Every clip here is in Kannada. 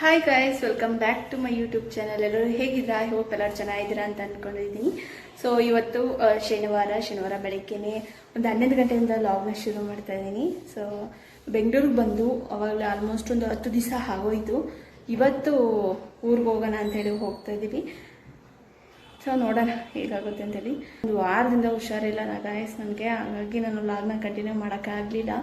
Hi guys, welcome back to my YouTube channel. ಎಲ್ಲರೂ ಹೇಗಿದ್ದೀರಾ? ಹೋಪ್ ಎಲ್ಲರೂ ಚೆನ್ನಾಗಿದ್ದೀರಾ ಅಂತ ಅಂದ್ಕೊಂಡಿದ್ದೀನಿ. ಸೊ ಇವತ್ತು ಶನಿವಾರ ಬೆಳಗ್ಗೆನೆ ಒಂದು 11 ಗಂಟೆಯಿಂದ ಲಾಗ್ನ ಶುರು ಮಾಡ್ತಾ ಇದ್ದೀನಿ. ಸೊ ಬೆಂಗಳೂರಿಗೆ ಬಂದು ಅವಾಗಲೇ ಆಲ್ಮೋಸ್ಟ್ ಒಂದು 10 ದಿವಸ ಆಗೋಯ್ತು. ಇವತ್ತು ಊರಿಗೆ ಹೋಗೋಣ ಅಂತೇಳಿ ಹೋಗ್ತಾ ಇದ್ದೀವಿ. ಸೊ ನೋಡೋಣ ಹೇಗಾಗುತ್ತೆ ಅಂತೇಳಿ. ಒಂದು ವಾರದಿಂದ ಹುಷಾರಿಲ್ಲ ಗಾಯ್ಸ್ ನನಗೆ, ಹಾಗಾಗಿ ನಾನು ಲಾಗ್ನ ಕಂಟಿನ್ಯೂ ಮಾಡೋಕ್ಕಾಗಲಿಲ್ಲ.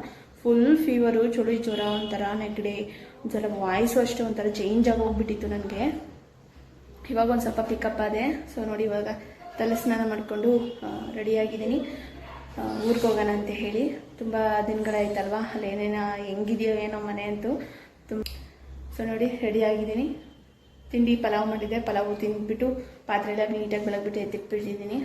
ಫುಲ್ ಫೀವರು, ಚಳಿ ಜ್ವರ, ಒಂಥರ ನೆಗಡಿ, ಒಂಥರ ವಾಯ್ಸು ಅಷ್ಟೇ ಒಂಥರ ಚೇಂಜ್ ಆಗಿ ಹೋಗ್ಬಿಟ್ಟಿತ್ತು ನನಗೆ. ಇವಾಗ ಒಂದು ಸ್ವಲ್ಪ ಪಿಕಪ್ ಆದೆ. ಸೊ ನೋಡಿ, ಇವಾಗ ತಲೆ ಸ್ನಾನ ಮಾಡಿಕೊಂಡು ರೆಡಿಯಾಗಿದ್ದೀನಿ ಊರಿಗೆ ಹೋಗೋಣ ಅಂತ ಹೇಳಿ. ತುಂಬ ದಿನಗಳಾಯ್ತಲ್ವಾ, ಅಲ್ಲೇನೇನೋ ಹೆಂಗಿದೆಯೋ ಏನೋ ಮನೆ ಅಂತೂ ತುಂಬ. ಸೊ ನೋಡಿ ರೆಡಿಯಾಗಿದ್ದೀನಿ. ತಿಂಡಿ ಪಲಾವ್ ಮಾಡಿದ್ದೆ, ಪಲಾವು ತಿಂದ್ಬಿಟ್ಟು ಪಾತ್ರೆ ಎಲ್ಲ ನೀಟಾಗಿ ಬೆಳಗ್ಬಿಟ್ಟು ಎತ್ತಿಟ್ಬಿಟ್ಟಿದ್ದೀನಿ.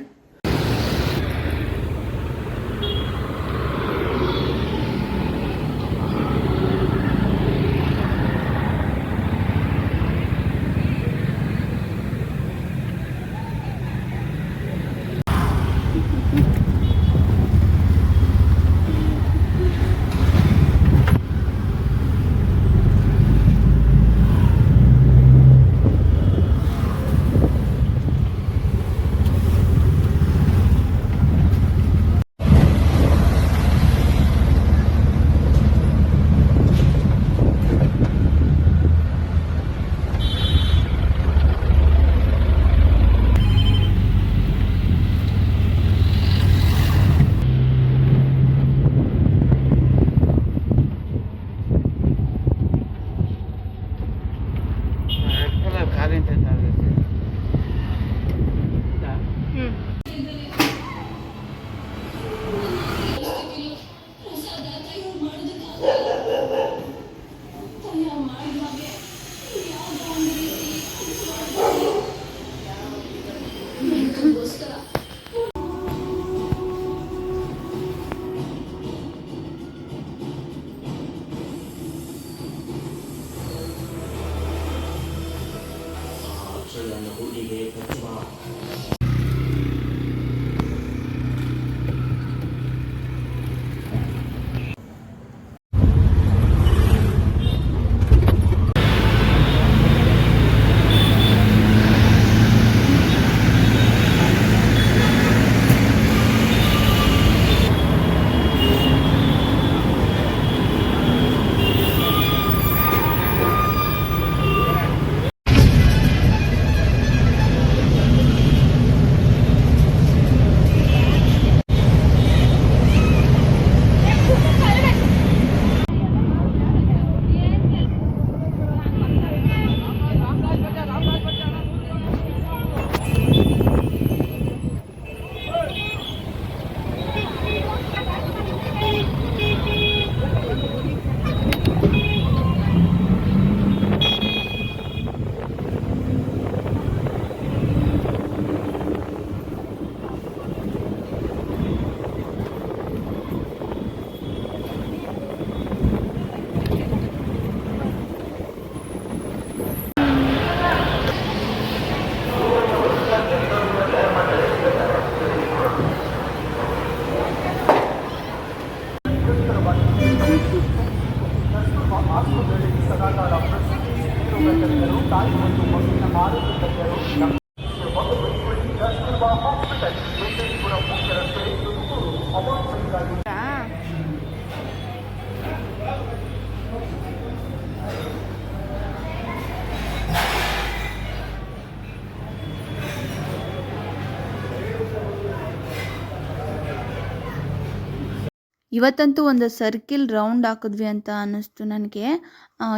ಇವತ್ತಂತೂ ಒಂದು ಸರ್ಕಿಲ್ ರೌಂಡ್ ಹಾಕಿದ್ವಿ ಅಂತ ಅನ್ನಿಸ್ತು ನನಗೆ.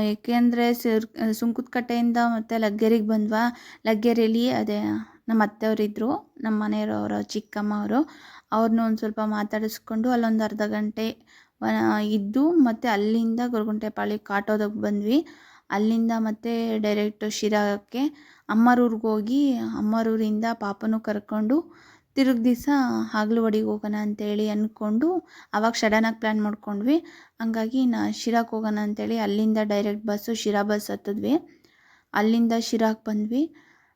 ಏಕೆಂದರೆ ಸುಂಕದಕಟ್ಟೆಯಿಂದ ಮತ್ತು ಲಗ್ಗೆರೆಗೆ ಬಂದ್ವಾ. ಲಗ್ಗೆರೆಯಲ್ಲಿ ಅದೇ ನಮ್ಮ ಅತ್ತೆಯವರಿದ್ದರು, ನಮ್ಮ ಮನೆಯವರ ಚಿಕ್ಕಮ್ಮ ಅವರು. ಅವ್ರನ್ನ ಒಂದು ಸ್ವಲ್ಪ ಮಾತಾಡಿಸ್ಕೊಂಡು ಅಲ್ಲೊಂದು ಅರ್ಧ ಗಂಟೆ ಇದ್ದು ಮತ್ತು ಅಲ್ಲಿಂದ ಗೊರಗುಂಟೆಪಾಳ್ಯಕ್ಕೆ ಆಟೋದಾಗ ಬಂದ್ವಿ. ಅಲ್ಲಿಂದ ಮತ್ತೆ ಡೈರೆಕ್ಟು ಶಿರಾಕ್ಕೆ ಅಮ್ಮರೂರಿಗೆ ಹೋಗಿ ಅಮ್ಮರೂರಿಂದ ಪಾಪನೂ ಕರ್ಕೊಂಡು ತಿರುಗಿ ದಿವಸ ಹಾಗಲವಾಡಿಗೆ ಹೋಗೋಣ ಅಂತೇಳಿ ಅಂದ್ಕೊಂಡು ಆವಾಗ ಸಡನ್ನಾಗಿ ಪ್ಲ್ಯಾನ್ ಮಾಡ್ಕೊಂಡ್ವಿ. ಹಂಗಾಗಿ ಶಿರಾಕ್ಕೆ ಹೋಗೋಣ ಅಂತೇಳಿ ಅಲ್ಲಿಂದ ಡೈರೆಕ್ಟ್ ಬಸ್ಸು ಶಿರಾ ಬಸ್ ಹತ್ತಿದ್ವಿ. ಅಲ್ಲಿಂದ ಶಿರಾಕ್ಕೆ ಬಂದ್ವಿ.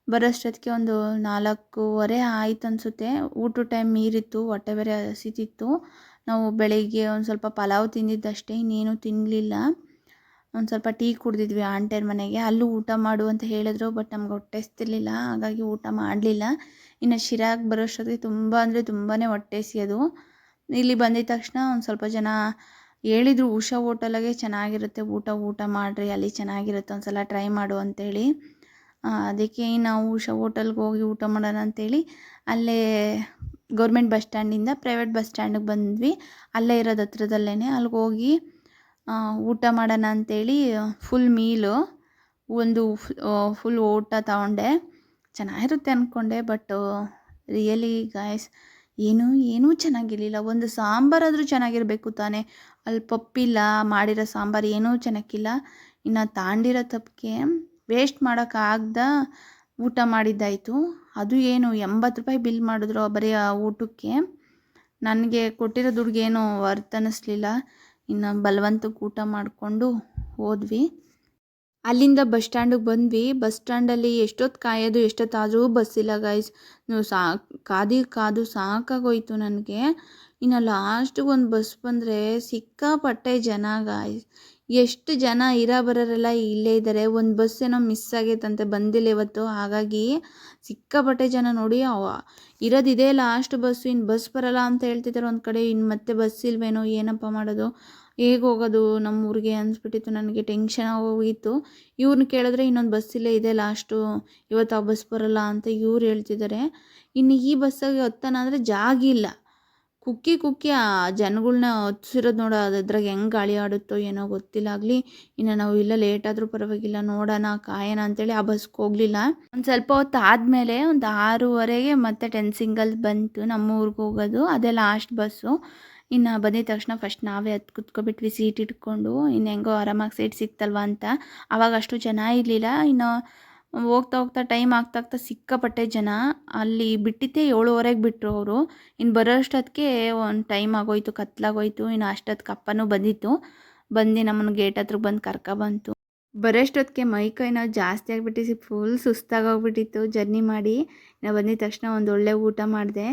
ಬರೋಷ್ಟೊತ್ತಿಗೆ ಒಂದು 4:30 ಆಯ್ತು ಅನಿಸುತ್ತೆ. ಊಟದ ಟೈಮ್ ಮೀರಿತ್ತು, ಹೊಟ್ಟೆ ಬೇರೆ ಹಸಿತಿತ್ತು. ನಾವು ಬೆಳಿಗ್ಗೆ ಒಂದು ಸ್ವಲ್ಪ ಪಲಾವ್ ತಿಂದಿದ್ದಷ್ಟೇ, ಇನ್ನೇನು ತಿನ್ನಲಿಲ್ಲ. ಒಂದು ಸ್ವಲ್ಪ ಟೀ ಕುಡಿದಿದ್ವಿ ಆಂಟಿಯರ ಮನೆಗೆ. ಅಲ್ಲೂ ಊಟ ಮಾಡು ಅಂತ ಹೇಳಿದ್ರು, ಬಟ್ ನಮ್ಗೆ ಹೊಟ್ಟೆ ಹಸ್ತಿರ್ಲಿಲ್ಲ, ಹಾಗಾಗಿ ಊಟ ಮಾಡಲಿಲ್ಲ. ಇನ್ನು ಶಿರಾಗೆ ಬರೋಷ್ಟೊತ್ತಿಗೆ ತುಂಬ ಅಂದರೆ ತುಂಬಾ ಹೊಟ್ಟೆ ಹಸಿಯೋದು. ಇಲ್ಲಿ ಬಂದಿದ ತಕ್ಷಣ ಒಂದು ಸ್ವಲ್ಪ ಜನ ಹೇಳಿದರು, ಉಷಾ ಹೋಟೆಲಾಗೆ ಚೆನ್ನಾಗಿರುತ್ತೆ ಊಟ ಮಾಡಿರಿ, ಅಲ್ಲಿ ಚೆನ್ನಾಗಿರುತ್ತೆ, ಒಂದು ಸಲ ಟ್ರೈ ಮಾಡು ಅಂತೇಳಿ. ಅದಕ್ಕೆ ನಾವು ಉಷಾ ಹೋಟೆಲ್ಗೆ ಹೋಗಿ ಊಟ ಮಾಡೋಣ ಅಂತೇಳಿ ಅಲ್ಲೇ ಗೌರ್ಮೆಂಟ್ ಬಸ್ ಸ್ಟ್ಯಾಂಡಿಂದ ಪ್ರೈವೇಟ್ ಬಸ್ ಸ್ಟ್ಯಾಂಡಿಗೆ ಬಂದ್ವಿ. ಅಲ್ಲೇ ಇರೋದು ಹತ್ರದಲ್ಲೇ. ಅಲ್ಲಿಗೆ ಹೋಗಿ ಊಟ ಮಾಡೋಣ ಅಂಥೇಳಿ ಫುಲ್ ಮೀಲು ಒಂದು ಫುಲ್ ಊಟ ತಗೊಂಡೆ. ಚೆನ್ನಾಗಿರುತ್ತೆ ಅಂದ್ಕೊಂಡೆ, ಬಟ್ ರಿಯಲಿ ಗಾಯ್ಸ್ ಏನೂ ಚೆನ್ನಾಗಿರಲಿಲ್ಲ. ಒಂದು ಸಾಂಬಾರಾದರೂ ಚೆನ್ನಾಗಿರಬೇಕು ತಾನೇ, ಅಲ್ಲಿ ಪಪ್ಪಿಲ್ಲ, ಮಾಡಿರೋ ಸಾಂಬಾರು ಏನೂ ಚೆನ್ನಾಗಿಲ್ಲ. ಇನ್ನು ತಾಂಡಿರೋ ತಪ್ಪಿಗೆ ವೇಸ್ಟ್ ಮಾಡೋಕ್ಕಾಗ್ದ ಊಟ ಮಾಡಿದ್ದಾಯಿತು. ಅದು ಏನು 80 ರೂಪಾಯಿ ಬಿಲ್ ಮಾಡಿದ್ರು ಬರೀ ಆ ಊಟಕ್ಕೆ. ನನಗೆ ಕೊಟ್ಟಿರೋ ದುಡ್ಡಿಗೆ ಏನೂ ವರ್ತ್ ಅನ್ನಿಸ್ಲಿಲ್ಲ. ಇನ್ನು ಬಲವಂತಕ್ಕೆ ಊಟ ಮಾಡಿಕೊಂಡು ಹೋದ್ವಿ. ಅಲ್ಲಿಂದ ಬಸ್ ಸ್ಟ್ಯಾಂಡಿಗೆ ಬಂದ್ವಿ. ಬಸ್ ಸ್ಟ್ಯಾಂಡಲ್ಲಿ ಎಷ್ಟೊತ್ತು ಕಾಯೋದು, ಎಷ್ಟೊತ್ತಾದರೂ ಬಸ್ ಇಲ್ಲ ಗೈಸ್. ಕಾದು ಸಾಕಾಗೋಯ್ತು ನನಗೆ. ಇನ್ನು ಲಾಸ್ಟಿಗೆ ಒಂದು ಬಸ್ ಬಂದರೆ ಸಿಕ್ಕಾಪಟ್ಟೆ ಜನ ಗಾಯ್ಸ್. ಎಷ್ಟು ಜನ ಬರೋರೆಲ್ಲ ಇಲ್ಲೇ ಇದ್ದಾರೆ. ಒಂದು ಬಸ್ ಏನೋ ಮಿಸ್ ಆಗೈತಂತೆ, ಬಂದಿಲ್ಲ ಇವತ್ತು, ಹಾಗಾಗಿ ಸಿಕ್ಕಾಪಟ್ಟೆ ಜನ ನೋಡಿ. ಇರೋದಿದೆ ಲಾಸ್ಟ್ ಬಸ್ಸು, ಇನ್ನು ಬಸ್ ಬರಲ್ಲ ಅಂತ ಹೇಳ್ತಿದ್ದಾರೆ ಒಂದು ಕಡೆ. ಇನ್ನು ಮತ್ತೆ ಬಸ್ ಇಲ್ವೇನೋ, ಏನಪ್ಪ ಮಾಡೋದು, ಹೇಗೆ ಹೋಗೋದು ನಮ್ಮೂರಿಗೆ ಅನಿಸ್ಬಿಟ್ಟಿತ್ತು ನನಗೆ. ಟೆನ್ಷನ್ ಆಗೋಗಿತ್ತು. ಇವ್ರನ್ನ ಕೇಳಿದ್ರೆ ಇನ್ನೊಂದು ಬಸ್ ಇಲ್ಲೇ ಇದೆ ಲಾಸ್ಟು, ಇವತ್ತು ಆ ಬಸ್ ಬರಲ್ಲ ಅಂತ ಇವ್ರು ಹೇಳ್ತಿದ್ದಾರೆ. ಇನ್ನು ಈ ಬಸ್ಸಾಗಿ ಹತ್ತನ ಅಂದರೆ ಜಾಗ ಇಲ್ಲ. ಕುಕ್ಕಿ ಆ ಜನಗಳ್ನ ಹತ್ಸಿರೋದು ನೋಡೋ, ಅದ್ರಾಗ ಹೆಂಗೆ ಗಾಳಿ ಆಡುತ್ತೋ ಏನೋ ಗೊತ್ತಿಲ್ಲ. ಆಗಲಿ ಇನ್ನು ನಾವು ಇಲ್ಲ ಲೇಟ್ ಆದರೂ ಪರವಾಗಿಲ್ಲ, ನೋಡೋಣ ಕಾಯೋಣ ಅಂತೇಳಿ ಆ ಬಸ್ಗೆ ಹೋಗಲಿಲ್ಲ. ಒಂದು ಸ್ವಲ್ಪ ಹೊತ್ತು ಆದಮೇಲೆ ಒಂದು 6:30ಗೆ ಮತ್ತೆ 10 ಸಿಂಗಲ್ ಬಂತು ನಮ್ಮ ಊರಿಗೆ ಹೋಗೋದು. ಅದೇ ಲಾಸ್ಟ್ ಬಸ್ಸು. ಇನ್ನು ಬಂದಿದ ತಕ್ಷಣ ಫಸ್ಟ್ ನಾವೇ ಹತ್ತು ಕುತ್ಕೊಬಿಟ್ವಿ ಸೀಟ್ ಇಟ್ಕೊಂಡು. ಇನ್ನು ಹೆಂಗೋ ಆರಾಮಾಗಿ ಸೀಟ್ ಸಿಕ್ತಲ್ವ ಅಂತ. ಆವಾಗ ಅಷ್ಟು ಜನ ಇರಲಿಲ್ಲ. ಇನ್ನು ಹೋಗ್ತಾ ಟೈಮ್ ಆಗ್ತಾ ಸಿಕ್ಕಾಪಟ್ಟೆ ಜನ. ಅಲ್ಲಿ ಬಿಟ್ಟಿದ್ದೆ 7:30ಗೆ ಬಿಟ್ಟರು ಅವರು. ಇನ್ನು ಬರೋಷ್ಟೊತ್ತಿಗೆ ಒಂದು ಟೈಮ್ ಆಗೋಯ್ತು, ಕತ್ಲಾಗೋಯ್ತು. ಇನ್ನು ಅಷ್ಟೊತ್ತಿಗೆ ಅಪ್ಪನೂ ಬಂದಿತ್ತು, ಬಂದು ನಮ್ಮನ್ನು ಗೇಟ್ ಹತ್ರ ಬಂದು ಕರ್ಕೊಬಂತು. ಬರೋಷ್ಟೊತ್ತಿಗೆ ಮೈಕೈ ನೋವು ಜಾಸ್ತಿ ಆಗಿಬಿಟ್ಟು ಫುಲ್ ಸುಸ್ತಾಗೋಗ್ಬಿಟ್ಟಿತ್ತು ಜರ್ನಿ ಮಾಡಿ. ನಾವು ಬಂದಿದ ತಕ್ಷಣ ಒಂದು ಒಳ್ಳೆ ಊಟ ಮಾಡಿದೆ.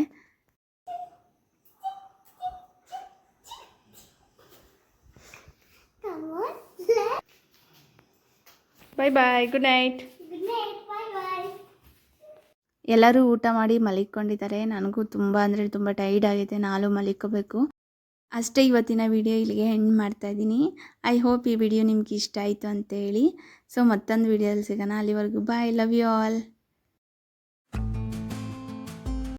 ಬಾಯ್ ಬಾಯ್, ಗುಡ್ ನೈಟ್. ಎಲ್ಲರೂ ಊಟ ಮಾಡಿ ಮಲಿಕೊಂಡಿದ್ದಾರೆ. ನನಗೂ ತುಂಬ ಅಂದರೆ ತುಂಬ ಟೈರ್ಡ್ ಆಗಿದೆ, ನಾನು ಮಲಿಕೋಬೇಕು. ಅಷ್ಟೇ ಇವತ್ತಿನ ವಿಡಿಯೋ ಇಲ್ಲಿಗೆ ಎಂಡ್ ಮಾಡ್ತಾಯಿದ್ದೀನಿ. ಐ ಹೋಪ್ ಈ ವಿಡಿಯೋ ನಿಮ್ಗೆ ಇಷ್ಟ ಆಯಿತು ಅಂತೇಳಿ. ಸೊ ಮತ್ತೊಂದು ವಿಡಿಯೋದಲ್ಲಿ ಸಿಗೋಣ. ಅಲ್ಲಿವರೆಗೂ ಬಾಯ್, ಲವ್ ಯು ಆಲ್.